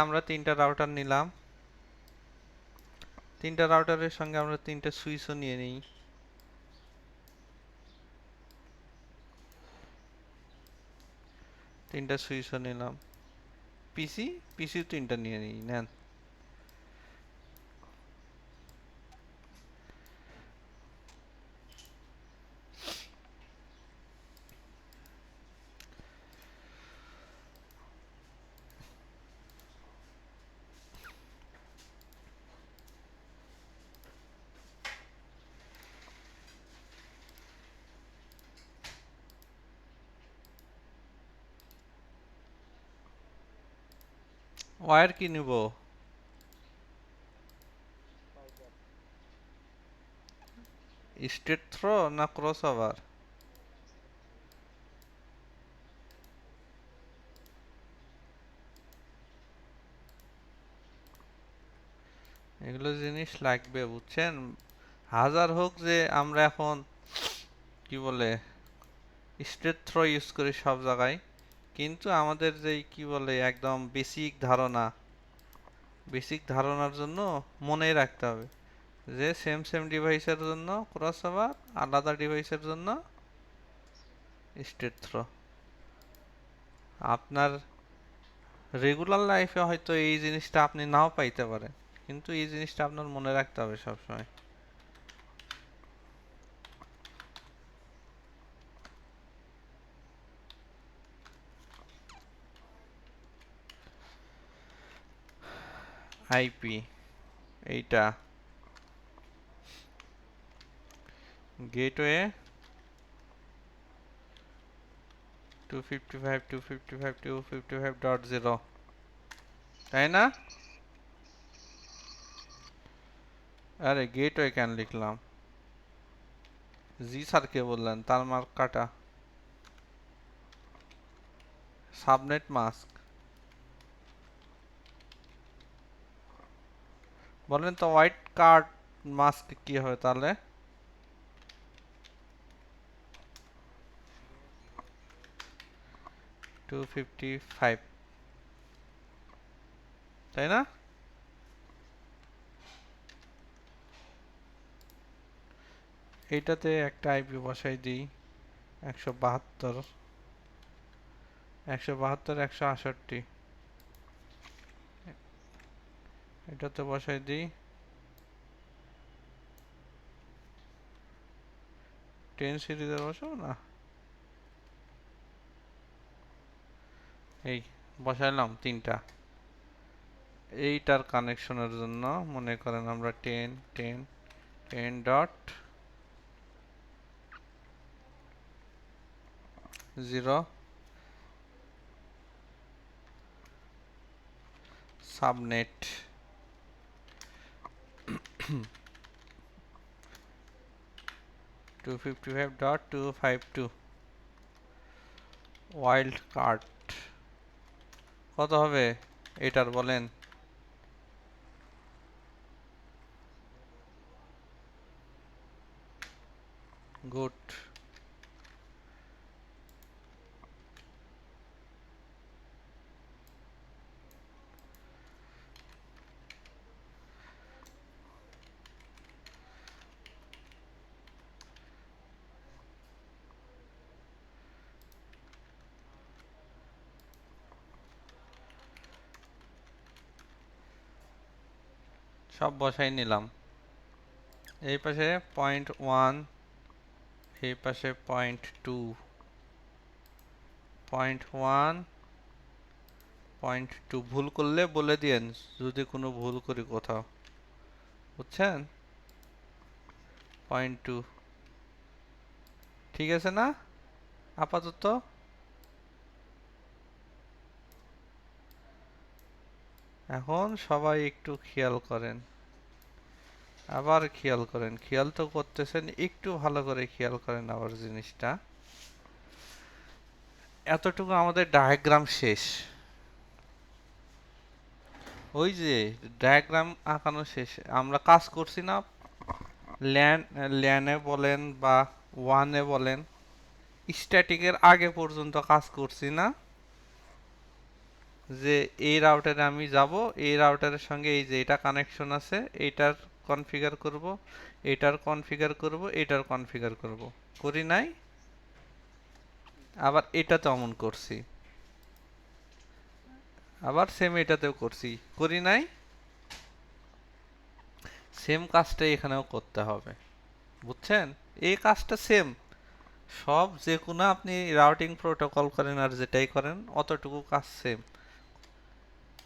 আমরা তিনটা রাউটার নিলাম, তিনটা রাউটারের সঙ্গে আমরা তিনটা সুইচও নিয়ে নিই। তিনটা সুইচও নিলাম। পিসি পিসি তিনটা নিয়ে নিই, নেন। ওয়্যার কি নিব? স্ট্রেট থ্রো না ক্রস ওভার? এগুলো জিনিস লাগবে, বুঝছেন? হাজার হোক যে আমরা এখন কি বলে স্ট্রেট থ্রো ইউজ করি সব জায়গায়, কিন্তু আমাদের যেই কি বলে একদম বেসিক ধারণার জন্য মনে রাখতে হবে যে সেম সেম ডিভাইসের জন্য ক্রস ওভার, আলাদা ডিভাইসের জন্য স্ট্রেট থ্রো। আপনার রেগুলার লাইফে হয়তো এই জিনিসটা আপনি নাও পাইতে পারেন, কিন্তু এই জিনিসটা আপনার মনে রাখতে হবে সবসময়। আইপি এইটা গেটওয়ে 255.255.255.0, তাই না? আরে গেটওয়ে কেন লিখলাম? জি স্যারকে বললেন, তার মার্ক কাটা। সাবনেট মাস্ক বলেন তো, হোয়াইট কার্ড মাস্ক কি হবে তাহলে? 255, তাই না? এইটাতে একটা আইপি বসাই দিই, 172, 168। এটাতে বসাই দিই 10 সিরিজের, বসাবো না? এই বসাইলাম তিনটা। এইটার কানেকশনের জন্য মনে করেন আমরা 10 10 10 ডট 0 সাবনেট 255.252 ওয়াইল্ড কার্ড কত হবে এটার বলেন? গুড। সব বসাই নিলাম। এই পাশে 0.1, এই পাশে 0.2, 0.1, 0.2। ভুল করলে বলে দিয়েন যদি কোনো ভুল করি কোথাও, বুঝছেন? 0.2 ঠিক আছে না আপাতত? এখন সবাই একটু খেয়াল করেন, আবার খেয়াল করেন, খেয়াল তো করতেছেন, একটু ভালো করে খেয়াল করেন আবার জিনিসটা। এতটুকু আমাদের ডায়াগ্রাম শেষ। ওই যে ডায়াগ্রাম আঁকানো শেষ, আমরা কাজ করছি না? ল্যান ল্যানে বলেন বা ওয়ানে বলেন, স্ট্যাটিকের আগে পর্যন্ত কাজ করছি না? যে এই রাউটারে আমি যাব, এই রাউটারের সঙ্গে এই যে এটা কানেকশন আছে, এইটার কনফিগার করব, এটার কনফিগার করব, এটার কনফিগার করব। করি নাই? আবার এটাতে অমন করছি, আবার সেম এটাতেও করছি, করি নাই? সেম কাজটাই এখানেও করতে হবে, বুঝছেন? এই কাজটা সেম, সব যে কোনো আপনি রাউটিং প্রোটোকল করেন আর যেটাই করেন অতটুকু কাজ সেম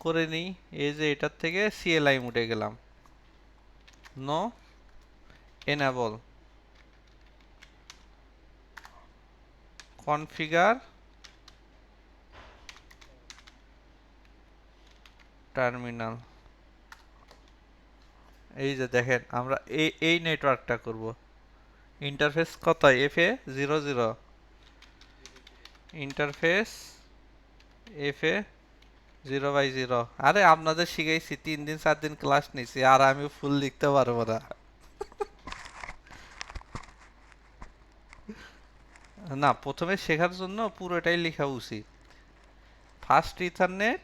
করে নিই। এই যে এটার থেকে সিএলআই মোডে গেলাম, নো এনেবল কনফিগার টার্মিনাল। এই যে দেখেন আমরা এই নেটওয়ার্কটা করব, ইন্টারফেস কত? FA00 interface FA0/0। আরে আপনাদের শিখাইছি, 3 দিন 4 দিন ক্লাস নিছি, আর আমি ফুল লিখতে পারবো না। না, প্রথমে শেখার জন্য পুরোটাই লেখা উচিত। First ethernet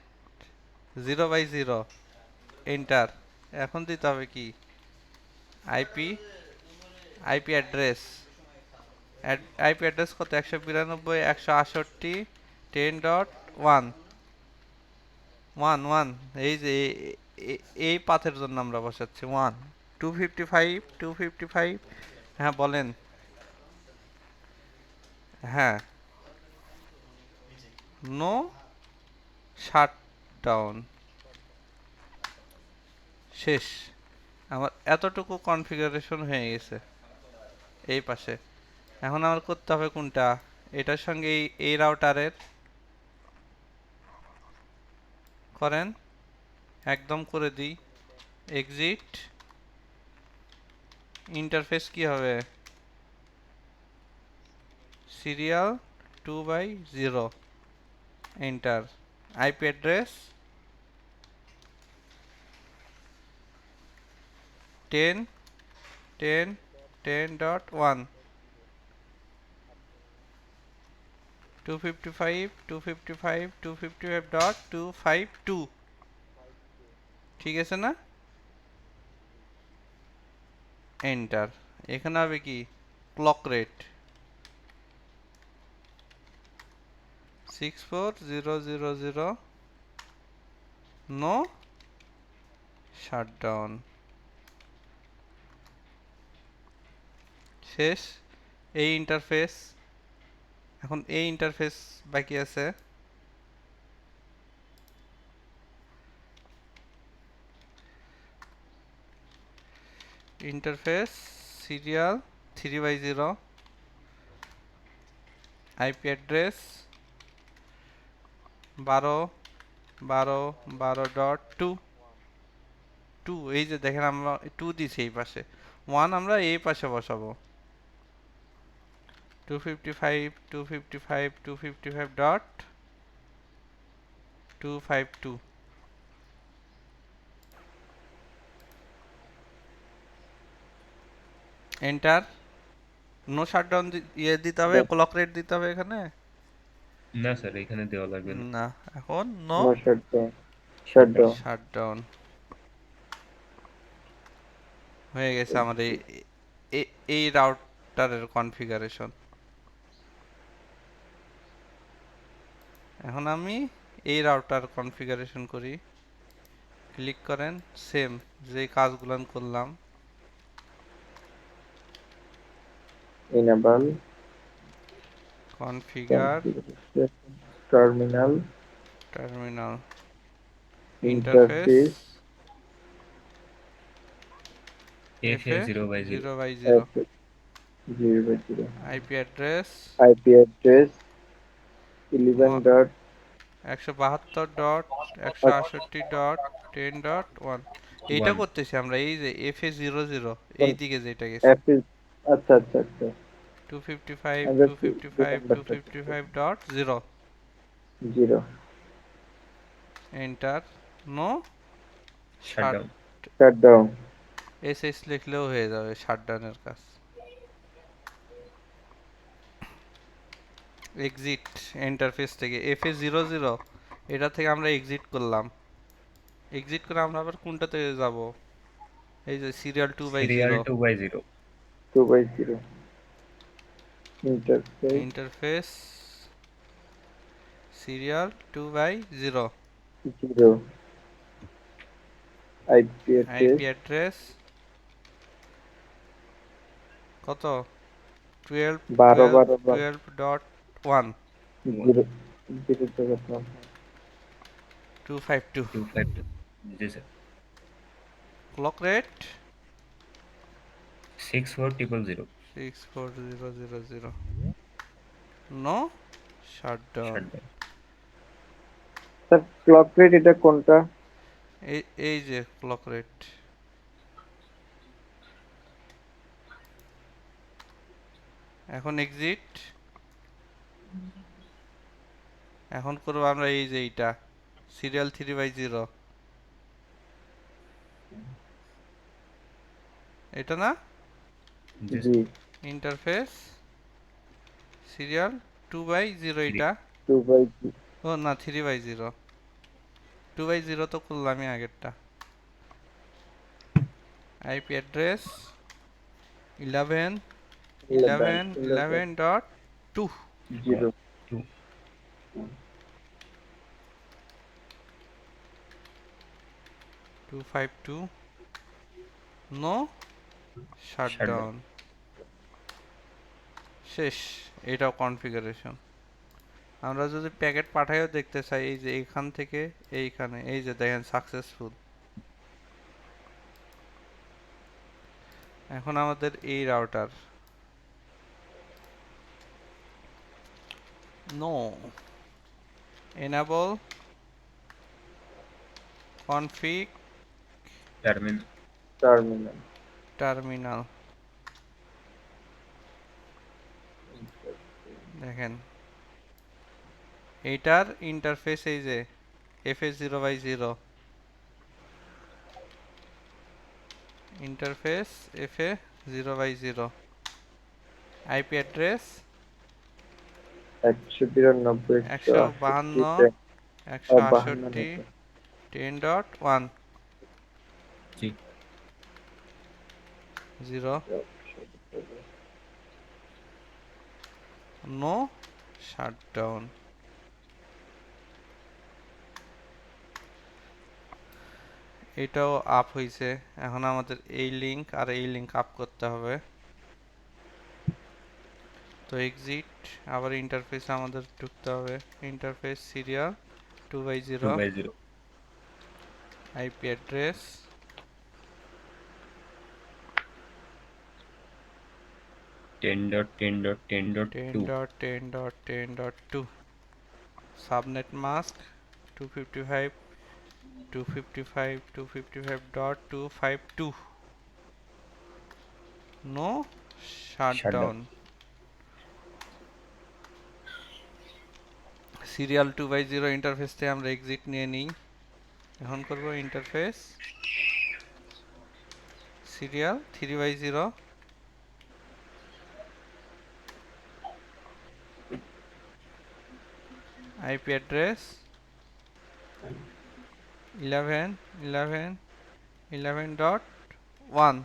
0/0 enter. এখন দিতে হবে কি? IP IP address, IP address কত? 192.168.10.1 1 এই যে এই পাথের জন্য আমরা বসাচ্ছি 255 হ্যাঁ বলেন। হ্যাঁ, নো শাটডাউন, শেষ। আমার এতটুকু কনফিগারেশন হয়ে গেছে এই পাশে। এখন আমার করতে হবে কোনটা? এটার সঙ্গে এই রাউটারের করেন, একদম করে দিই। এক্সিট, ইন্টারফেস কি হবে? Serial 2/0 enter. আইপি অ্যাড্রেস 10.10.10.1 255.255.252 ঠিক আছে না? এন্টার। এখানে হবে কি? ক্লক রেট 64000, নো শাটডাউন, শেষ। এই ইন্টারফেস, এখন এই ইন্টারফেস বাকি আছে। ইন্টারফেস সিরিয়াল 3/0 আইপি অ্যাড্রেস 12.12.12.2 এই যে দেখেন আমরা 2 দিছি এই পাশে, 1 আমরা এই পাশে বসাবো। 255.255.252 এন্টার। নো শাটডাউন দিতে হবে, ক্লক রেট দিতে হবে এখানে। না স্যার, এখানে দেওয়া লাগবে না। না, এখন no No shutdown. Shutdown. Shutdown হয়ে গেছে আমার এই রাউটারের কনফিগারেশন। এখন আমি এই রাউটার কনফিগারেশন করি, ক্লিক করেন, সেম যে কাজগুলো করলাম। Enable configure configuration. Terminal. Terminal, interface Interface. FA FA0/0। 0/0 Access. 0/0. IP address IP address 11 dot 172.168.10.1 এইটা 1। করতেছি আমরা। এই যে FA00 এই con- দিকে যেটা গেছে F is আচ্ছা আচ্ছা আচ্ছা 255 আমি just দুই 255 নাম্বারটা ঠিক করি। 255.0 0 এন্টার। নো শাট, শাটডাউন। shutdown এসএস লিখলেও হয়ে যাবে শাটডাউনের কাজ। এক্সিট ইন্টারফেস থেকে FA00 এটা থেকে আমরা এক্সিট করলাম, এক্সিট করে আমরা আবার কোনটাতে যাব? এই যে serial 2/0 serial 2/0। 2/0 interface interface serial 2/0 0 IP IP address address কত? 12 12 12 12 12.1 0 0 জগৎ 252 252। জি sir. Clock rate 64000। 64000 no shutdown. Shutdown. Sir clock rate এটা কোনটা? এই এই যে ক্লক রেট, এখন এক্সিট, এখন করবো আমরা এই যে এইটা সিরিয়াল 3/0, এটা না? জি জি ইন্টারফেস সিরিয়াল 2/0 এটা, 2/0 ও না 3/0, 2/0 তো করলামই আগেরটা। IP address 11 11 11 11 11.2 0 2। 252 no shutdown. Shutdown. শেষ, এটাও কনফিগারেশন। আমরা যদি প্যাকেট পাঠাইও দেখতে চাই, এই যে এখান থেকে এইখানে এই যে দেখেন সাকসেসফুল। এখন আমাদের এই router no enable config terminal. Terminal terminal, দেখেন এইটার ইন্টারফেস এই যে FA0/0 interface FA0/0 IP address 192 152 168 168 10.1 জি 0 নো শাটডাউন। এটাও আপ হয়েছে, এখন আমাদের এই লিংক আর এই লিংক আপ করতে হবে। তো এক্সিট, আবার ইন্টারফেসে আমাদের ঢুকতে হবে, interface serial 2/0 2/0। IP address 10.10.10.2। 10.10.10.2 subnet mask 255 255 255.252 no shutdown. Shutdown. Serial 2/0 interface থেকে আমরা এক্সিট নিয়ে নিই। এখন করব ইন্টারফেস সিরিয়াল 3/0 আইপি অ্যাড্রেস 11 11 11.1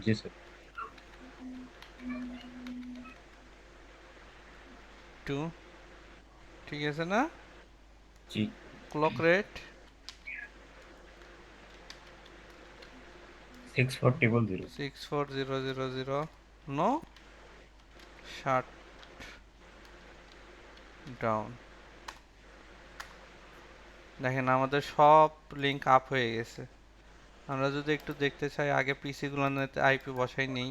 জি স্যার। 2, ঠিক আছে না? জি clock rate 64000। 64000 no shutdown. দেখেন আমাদের সব লিংক আপ হয়ে গেছে। আমরা যদি একটু দেখতে চাই আগে পিসি গুলোতে আইপি বসাই নেই,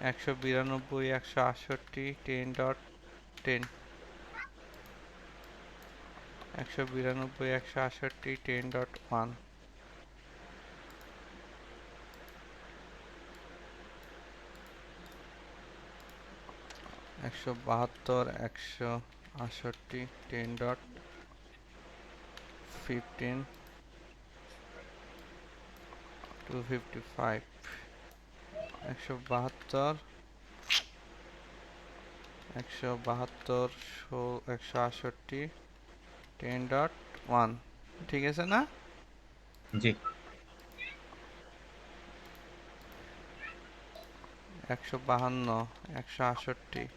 192 168 10.10 192 168 10.1 172 168 10.15 255 172 168 10.1 ঠিক আছে না? জি 152 168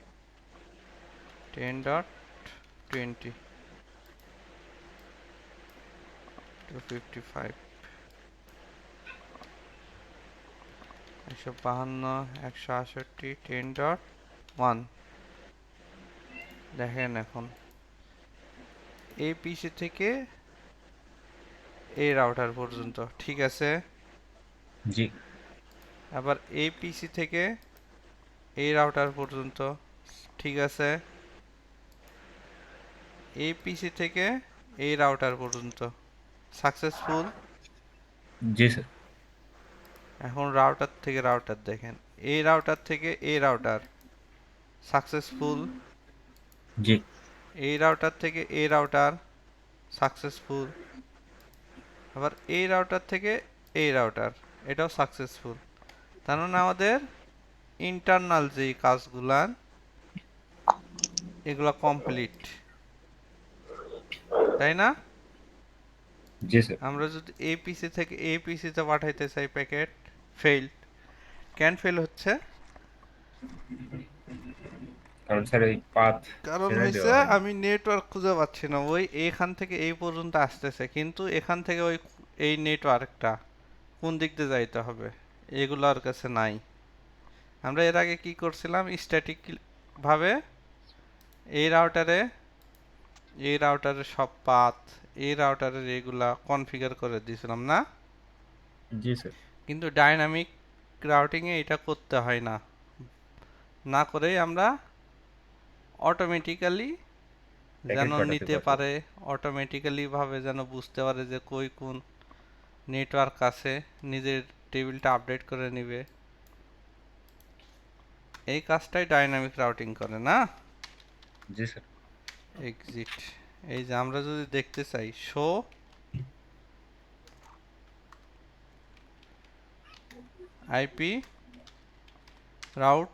10.20 255 152 168 10.1 দেখেন এখন এই পিসি থেকে এই রাউটার পর্যন্ত ঠিক আছে। জি আবার এই পিসি থেকে এই রাউটার পর্যন্ত ঠিক আছে। এই পিসি থেকে এই রাউটার পর্যন্ত সাকসেসফুল। জি স্যার এখন রাউটার থেকে রাউটার দেখেন, এই রাউটার থেকে এই রাউটার সাকসেসফুল। জি এই রাউটার থেকে এই রাউটার সাকসেসফুল। আবার এই রাউটার থেকে এই রাউটার এটাও সাকসেসফুল। তার মানে আমাদের ইন্টারনাল যেই কাজগুলান এগুলা কমপ্লিট, তাই না? জি স্যার আমরা যদি এই পিসি থেকে এই পিসিতে পাঠাইতে চাই প্যাকেট, ফেইল্ড। কেন ফেল হচ্ছে? কারণ স্যার এই পাথ কারণ ছেড়ে হয়েছে দেওয়া হয়নি। আমি নেটওয়ার্ক খুঁজে পাচ্ছি না, ওই এখান থেকে এই পর্যন্ত আসতেছে কিন্তু এখান থেকে ওই এই নেটওয়ার্কটা কোন দিক দিয়ে যাইতে হবে এগুলো আর কাছে নাই। আমরা এর আগে কি করছিলাম, স্ট্যাটিক ভাবে এই রাউটারে এই রাউটারের সব পাথ এই রাউটারের এগুলা কনফিগার করে দিয়েছিলাম না? জি স্যার কিন্তু ডাইনামিক রাউটিংয়ে এটা করতে হয় না, না করেই আমরা অটোমেটিক্যালি প্যাকেট যেন পাঠাতে নিতে পারবো। পারে, অটোমেটিক্যালি ভাবে যেন বুঝতে পারে যে কই কোন নেটওয়ার্ক আছে, নিজের টেবিলটা আপডেট করে নিবে। এই কাজটাই ডাইনামিক রাউটিং করে না? জি স্যার এক্সিট, এই যে আমরা যদি দেখতে চাই শো আইপি রাউট,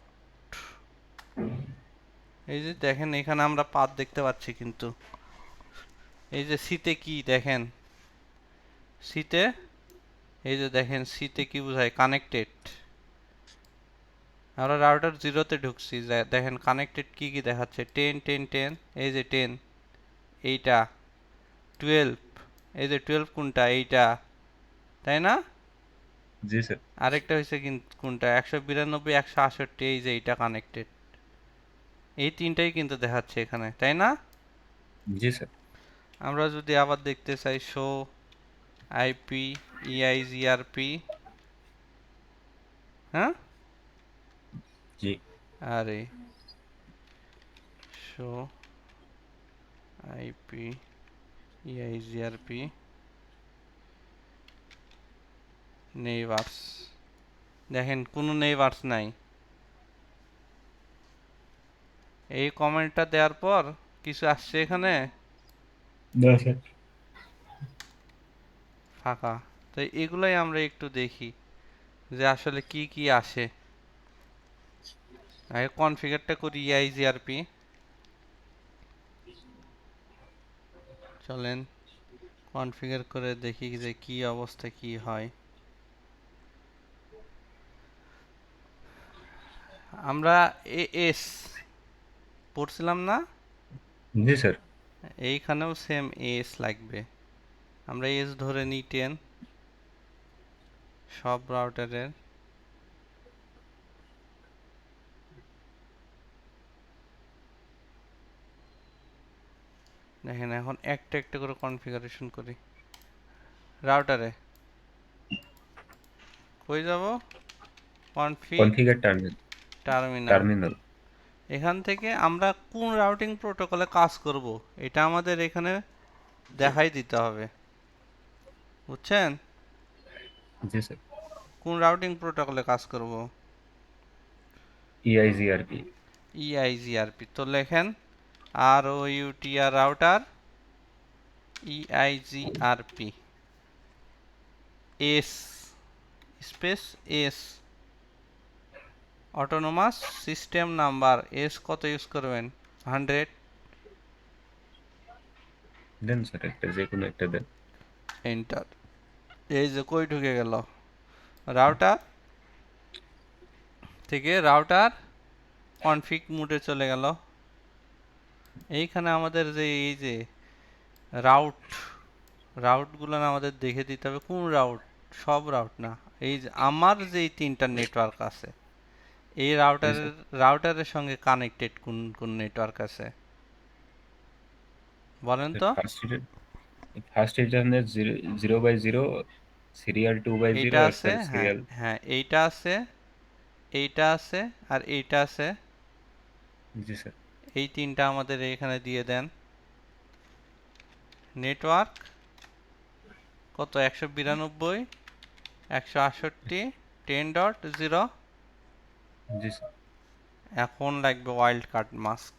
এই যে দেখেন এখানে আমরা পাথ দেখতে পাচ্ছি কিন্তু এই যে সিতে কি দেখেন, সিতে এই যে দেখেন সিতে কি বোঝায়, কানেক্টেড। আমরা রাউটার জিরোতে ঢুকছি, দেখেন কানেক্টেড কি কি দেখাচ্ছে, 10 10 10, এই যে 10 এইটা, 12 এই যে 12 কোনটা, এইটা, তাই না? জি স্যার আরেকটা হয়েছে কোনটা, 192 168, এই যে এইটা কানেক্টেড। এই তিনটাই কিন্তু দেখাচ্ছে এখানে, তাই না? জি স্যার আমরা যদি আবার দেখতে চাই শো আইপি ইআইজিআরপি, হ্যাঁ জি আরে শো আইপি ইআইজিআরপি নেইবার্স, দেখেন কোনো নেইবার্স নাই। এই কমেন্টটা দেওয়ার পর কিছু আসছে এখানে, না স্যার ফাঁকা। তো এগুলাই আমরা একটু দেখি যে আসলে কি কি আসে। আগে কনফিগারটা করি ইআইজিআরপি, চলেন কনফিগার করে দেখি যে কি অবস্থা কি হয়। আমরা এএস পড়ছিলাম না? জি স্যার এইখানেও সেম এস লাগবে। আমরা এস ধরে নিই 10 সব রাউটারের। দেখেন এখন একটা একটা করে কনফিগারেশন করি। রাউটারে কই যাব, config configure terminal terminal. Terminal এখান থেকে আমরা কোন রাউটিং প্রোটোকলে কাজ করব এটা আমাদের এখানে দেখাই দিতে হবে, বুঝছেন? জি স্যার কোন রাউটিং প্রোটোকলে কাজ করব, ইআইজিআরপি ইআইজিআরপি। তো লেখেন আর ও ইউটিআর router EIGRP S space S, autonomous system number S কত ইউজ করবেন, 100। দেন স্যার একটা যে কোনো একটা দেন। এন্টার। এই যে কই ঢুকে গেল, রাউটার থেকে রাউটার কনফিগ মোডে চলে গেল। এইখানে আমাদের যে এই যে রাউট, রাউটগুলো আমাদের দেখে দিতে হবে কোন রাউট, সব রাউট না। এই যে আমার যেই তিনটা নেটওয়ার্ক আছে এই জি স্যার। রাউটারের সঙ্গে কানেক্টেড কোন কোন নেটওয়ার্ক আছে বলেন তো। ফার্স্ট রিটার্নের 0/0, সিরিয়াল 2/0 এইটা আর আছে, স্যার হ্যাঁ সিরিয়াল। হ্যাঁ এইটা আছে, এইটা আছে, আর এইটা আছে। জি স্যার। এই তিনটা আমাদের এখানে দিয়ে দেন। নেটওয়ার্ক কত, 192, 168, 10.0। জি স্যার। এখন লাগবে ওয়াইল্ড কার্ড মাস্ক,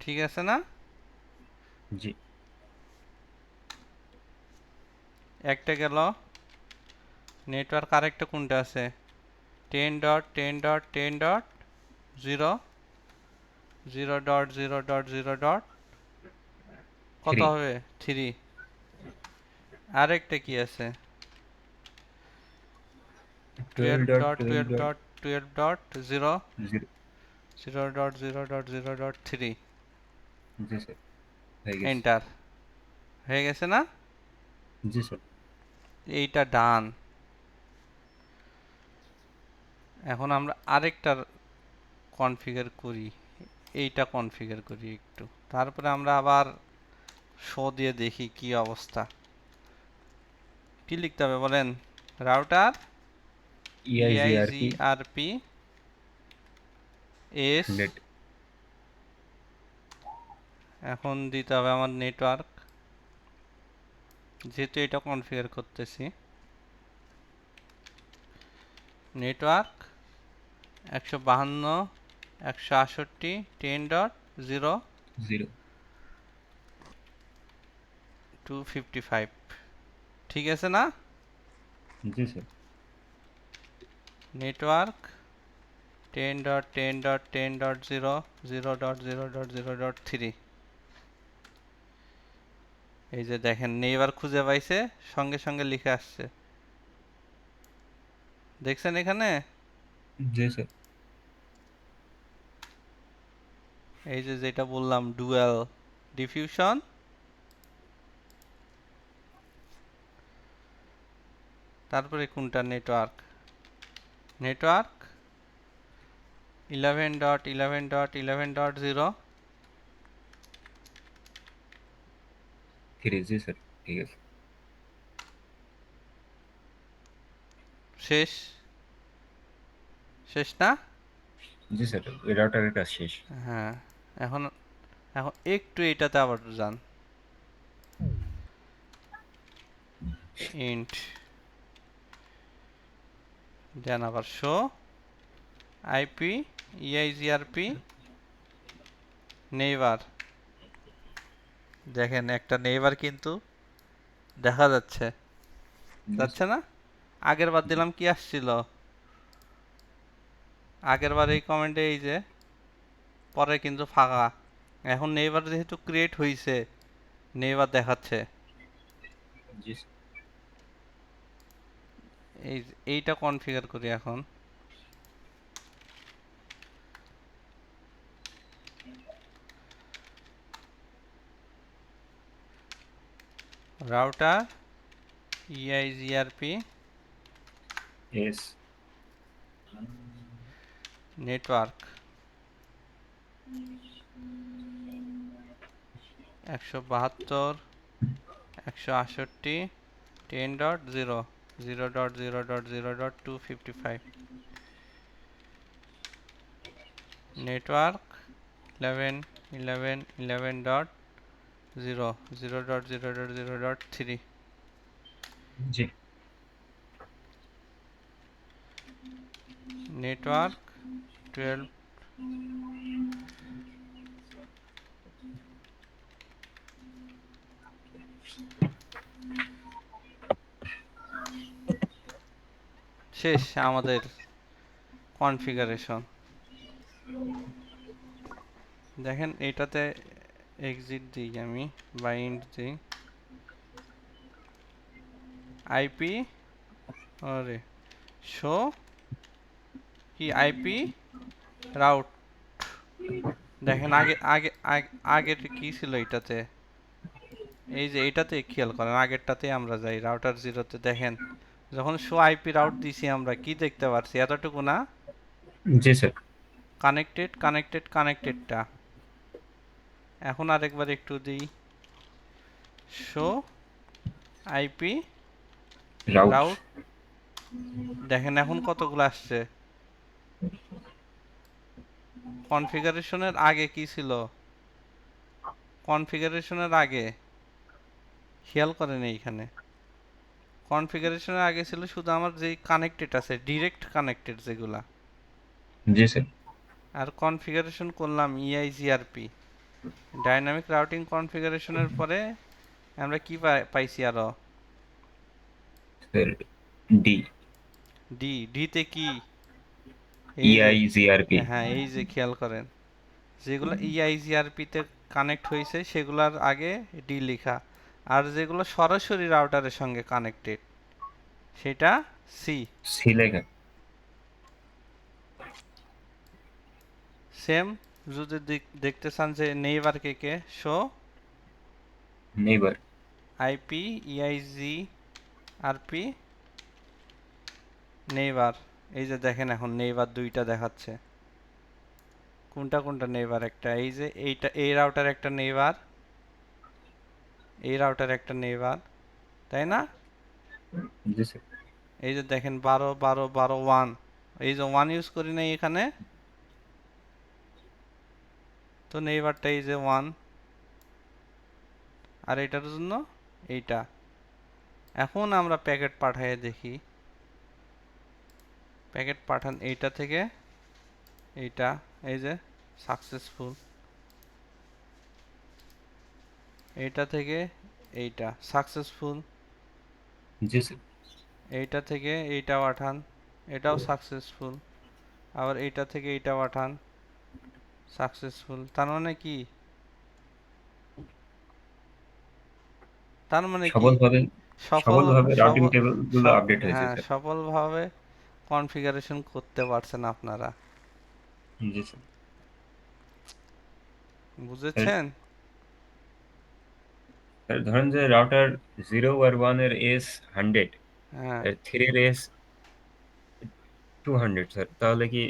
ঠিক আছে না? জি। একটা গেল। নেটওয়ার্ক আরেকটা কোনটা আছে, 10.10.10.0, 0.0.0. কত 3। হবে, 3। আরেকটা কি আছে, 12.12.0। 12.12.12.0, 0.0.0.3। জি স্যার, হয়ে গেছে। এন্টার। হয়ে গেছে না? জি স্যার। এইটা ডান। এখন আমরা আরেকটার কনফিগার করি, এইটা কনফিগার করি একটু, তারপরে আমরা আবার শো দিয়ে দেখি কি অবস্থা। কি লিখতে হবে বলেন, router EIGRP EIGRP S. Net. এখন দিতে হবে আমার নেটওয়ার্ক, যেহেতু এটা কনফিগার করতেছি। নেটওয়ার্ক 152, 168, 10.0, 0। 255। ঠিক আছে না? জি স্যার। নেটওয়ার্ক 10.10.10.0, 0.0.0.3। এই যে দেখেন নেইবার খুঁজে পাইছে, সঙ্গে সঙ্গে লিখে আসছে, দেখছেন এখানে? জি স্যার। এই যে যেটা বললাম ডুয়াল ডিফিউশন। তারপরে কোনটা, নেটওয়ার্ক, নেটওয়ার্ক 11.11.11.0। 3। জি স্যার, ঠিক আছে। শেষ, শেষ না? জি স্যার, ওই রাউটারের কাজ শেষ। হ্যাঁ। এখন এখন একটু এটাতে আবার যান, ইন্ট দেন, আবার শো আইপি ইআইজিআরপি নেইবার। দেখেন একটা নেইবার কিন্তু দেখা যাচ্ছে, জি যাচ্ছে স্যার। না? আগের বার জি। দিলাম কি আসছিল, আগের বার এই কমেন্টে এই যে পরে কিন্তু ফাঁকা। এখন নেইবার যেহেতু ক্রিয়েট হয়েছে, নেইবার দেখাচ্ছে। জি স্যার। এইটা কনফিগার করি এখন। Router EIGRP S. Network 172, 168, 10.0, 0.0.0.255। Network 11.11.11.0, 0.0.0.3। জি। নেটওয়ার্ক 12। শেষ আমাদের কনফিগারেশন। দেখেন এটাতে এক্সিট দিই আমি বাইন্ড দিই আইপি আরে শো কি আইপি রাউট দেখেন আগে আগে আগে আগের কি ছিল এটাতে এই যে এটাতে খেয়াল করেন আগেরটাতে আমরা যাই রাউটার জিরোতে দেখেন যখন শো আইপি রাউট দিছি আমরা কি দেখতে পারছি এতটুকু না জি স্যার। কানেক্টেড কানেক্টেড কানেক্টেডটা এখন আরেকবার একটু দিই শো আইপি রাউট। রাউট দেখেন এখন কতগুলো আসছে কনফিগারেশনের আগে কি ছিল কনফিগারেশনের আগে খেয়াল করেন এইখানে কনফিগারেশনের আগে ছিল শুধু আমার যেই কানেক্টেড আছে ডিরেক্ট কানেক্টেড যেগুলা জি স্যার। আর কনফিগারেশন করলাম ইআইজিআরপি ডাইনামিক রাউটিং কনফিগারেশনের পরে আমরা কি পাইছি আরো স্যার ডি। ডিতে কি এই যে EIGRP। হ্যাঁ এই যে খেয়াল করেন যেগুলো ইআইজিআরপি তে কানেক্ট হয়েছে সেগুলোর আগে ডি লেখা আর যেগুলো সরাসরি রাউটারের সঙ্গে কানেক্টেড সেটা সি সি লেখা। সেম যদি দেখতে চান যে নেইবার কে show neighbour. IP EIGRP neighbour এই যে দেখেন এখন নেইবার দুইটা দেখাচ্ছে কোনটা কোনটা নেইবার একটা এই যে এইটা এই রাউটার একটা নেইবার এই রাউটার একটা নেইবার তাই না জি স্যার। এই যে দেখেন 12 12 12 1 এই যে 1 ইউজ করি নাই এখানে তো নেইবারটা এই যে 1 আর এটার জন্য এইটা এখন আমরা প্যাকেট পাঠায় দেখি প্যাকেট পাঠান এইটা থেকে এইটা এই যে সাকসেসফুল এইটা থেকে এইটা সাকসেসফুল জি স্যার। এইটা থেকে এইটাও পাঠান এটাও সাকসেসফুল আবার এইটা থেকে এইটাও পাঠান সাকসেসফুল তার মানে কি তার মানে কি সফলভাবে সফল সফলভাবে রাউটিং সফল টেবিল গুলো সব আপডেট হয়েছে হ্যাঁ স্যার। সফলভাবে কনফিগারেশন করতে পারছেন আপনারা জি স্যার। স্যার বুঝেছেন স্যার ধরেন যে রাউটার 0 আর 1 এর এস 100, হ্যাঁ 3 এর এস 200 স্যার, তাহলে কি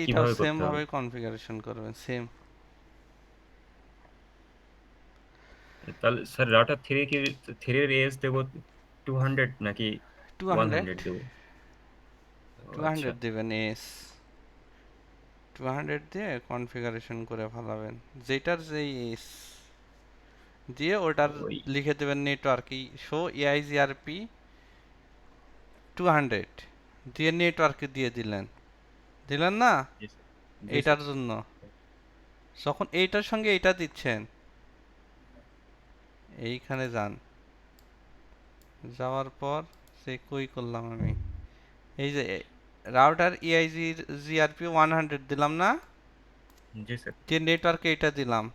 এইটাও কিভাবে সেম করতে হবে? ভাবে কনফিগারেশন করবেন সেম তাহলে স্যার রাউটার 3 কি 3 এর এস দেবো 200 নাকি 200 100 দেবো? ও আচ্ছা। 200 দিবেন এস 200 দিয়ে কনফিগারেশন করে ফেলাবেন যেটার যেই এস দিয়ে ওটার ওই। লিখে দেবেন নেটওয়ার্ক শো এআইজিআরপি 200 দিয়ে নেটওয়ার্কে দিয়ে দিলেন দিলেন না জি স্যার। জি স্যার। এইটার জন্য যখন এইটার সঙ্গে এইটা দিচ্ছেন এইখানে যান যাওয়ার পর সে কই করলাম আমি এই যে রাউটার ইআইজি জিআরপি 100 দিলাম না জি স্যার। দিয়ে নেটওয়ার্কে এইটা দিলাম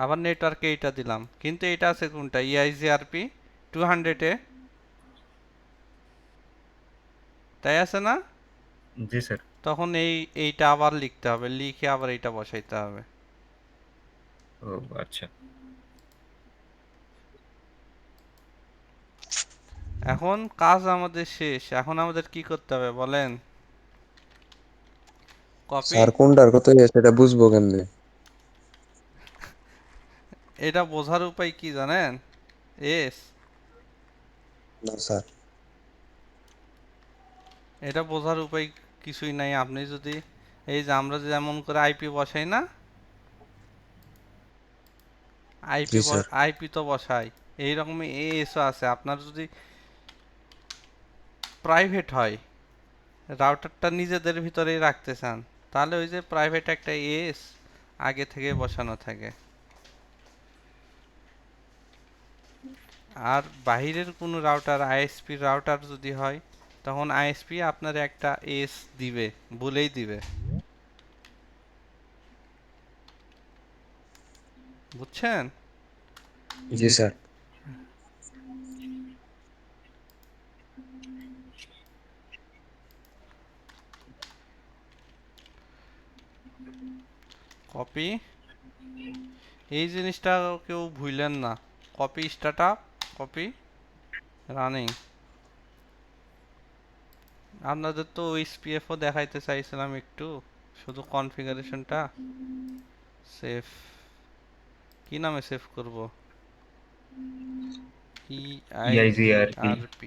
আবার নেটওয়ার্কে এইটা দিলাম কিন্তু এটা আছে কোনটা ইআইজিআরপি 200 এ তাই আছে না জি স্যার। তখন এইটা আবার লিখতে হবে লিখে আবার এইটা বসাইতে হবে ও আচ্ছা। এখন কাজ আমাদের শেষ এখন আমাদের কি করতে হবে বলেন কপি স্যার কোনটার কথা সেটা বুঝবো কেমনে? এটা বোঝার উপায় কি জানেন এস না স্যার। এটা বোঝার উপায় কিছুই নাই আপনি যদি এই যে আমরা যেমন করে আইপি বসাই না জি স্যার। আইপি তো বসাই এইরকমই এসও আছে আপনার যদি প্রাইভেট হয় রাউটারটা নিজেদের ভিতরেই রাখতে চান তাহলে ওই যে প্রাইভেট একটা এস আগে থেকে বসানো থাকে আর বাহিরের কোনো রাউটার আইএসপি রাউটার যদি হয় তখন আইএসপি আপনার একটা এস দিবে বলেই দিবে বুঝছেন? জি স্যার। কপি, এই জিনিসটা কেউ ভুলেন না। Copy startup, copy running. আপনাদের তো ওএসপিএফও দেখাইতে চাইছিলাম একটু, শুধু কনফিগারেশনটা। সেভ, কি নামে সেভ করব? EIGRP EIGRP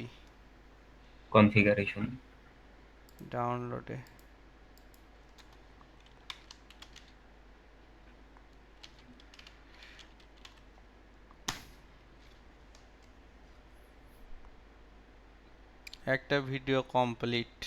configuration. ডাউনলোডে। একটা ভিডিও কমপ্লিট।